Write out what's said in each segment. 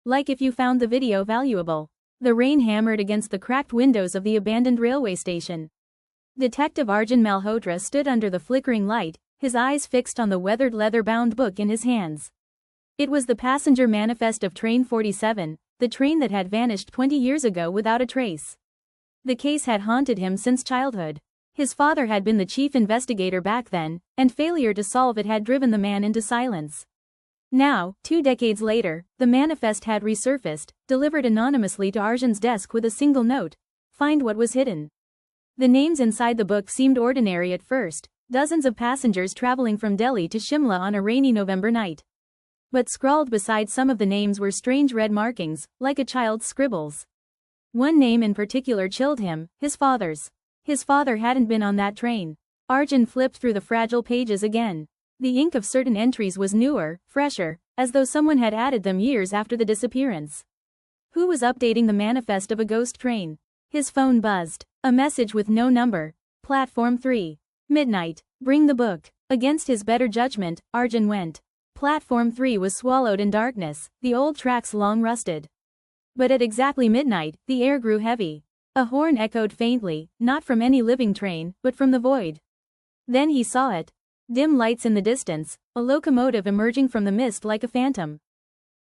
Like if you found the video valuable. The rain hammered against the cracked windows of the abandoned railway station. Detective Arjun Malhotra stood under the flickering light, his eyes fixed on the weathered leather-bound book in his hands. It was the passenger manifest of Train 47, the train that had vanished 20 years ago without a trace. The case had haunted him since childhood. His father had been the chief investigator back then, and failure to solve it had driven the man into silence. Now, 2 decades later, the manifest had resurfaced, delivered anonymously to Arjun's desk with a single note: find what was hidden. The names inside the book seemed ordinary at first, dozens of passengers traveling from Delhi to Shimla on a rainy November night. But scrawled beside some of the names were strange red markings, like a child's scribbles. One name in particular chilled him: his father's. His father hadn't been on that train. Arjun flipped through the fragile pages again. The ink of certain entries was newer, fresher, as though someone had added them years after the disappearance. Who was updating the manifest of a ghost train? His phone buzzed. A message with no number. Platform 3. Midnight. Bring the book. Against his better judgment, Arjun went. Platform 3 was swallowed in darkness, the old tracks long rusted. But at exactly midnight, the air grew heavy. A horn echoed faintly, not from any living train, but from the void. Then he saw it. Dim lights in the distance, a locomotive emerging from the mist like a phantom.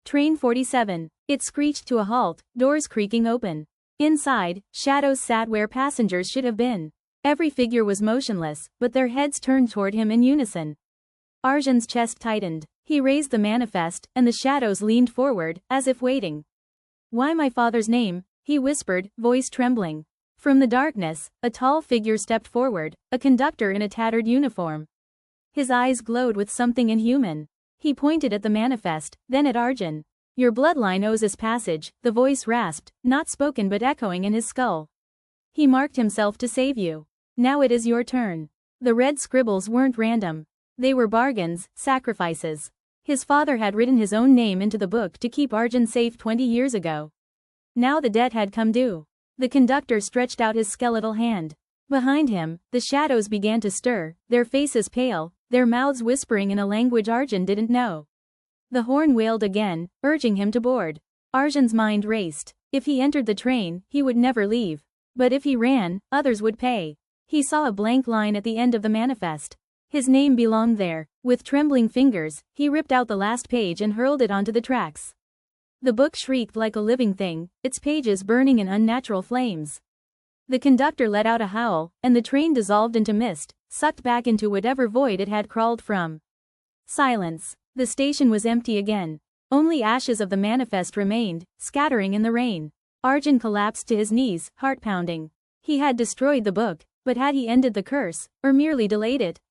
Train 47. It screeched to a halt, doors creaking open. Inside, shadows sat where passengers should have been. Every figure was motionless, but their heads turned toward him in unison. Arjun's chest tightened. He raised the manifest, and the shadows leaned forward, as if waiting. "Why my father's name?" he whispered, voice trembling. From the darkness, a tall figure stepped forward, a conductor in a tattered uniform. His eyes glowed with something inhuman. He pointed at the manifest, then at Arjun. "Your bloodline owes us passage," the voice rasped, not spoken but echoing in his skull. "He marked himself to save you. Now it is your turn." The red scribbles weren't random. They were bargains, sacrifices. His father had written his own name into the book to keep Arjun safe 20 years ago. Now the debt had come due. The conductor stretched out his skeletal hand. Behind him, the shadows began to stir, their faces pale, their mouths whispering in a language Arjun didn't know. The horn wailed again, urging him to board. Arjun's mind raced. If he entered the train, he would never leave. But if he ran, others would pay. He saw a blank line at the end of the manifest. His name belonged there. With trembling fingers, he ripped out the last page and hurled it onto the tracks. The book shrieked like a living thing, its pages burning in unnatural flames. The conductor let out a howl, and the train dissolved into mist, sucked back into whatever void it had crawled from. Silence. The station was empty again. Only ashes of the manifest remained, scattering in the rain. Arjun collapsed to his knees, heart pounding. He had destroyed the book, but had he ended the curse, or merely delayed it?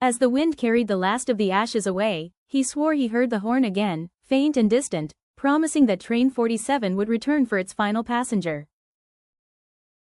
As the wind carried the last of the ashes away, he swore he heard the horn again, faint and distant, promising that Train 47 would return for its final passenger.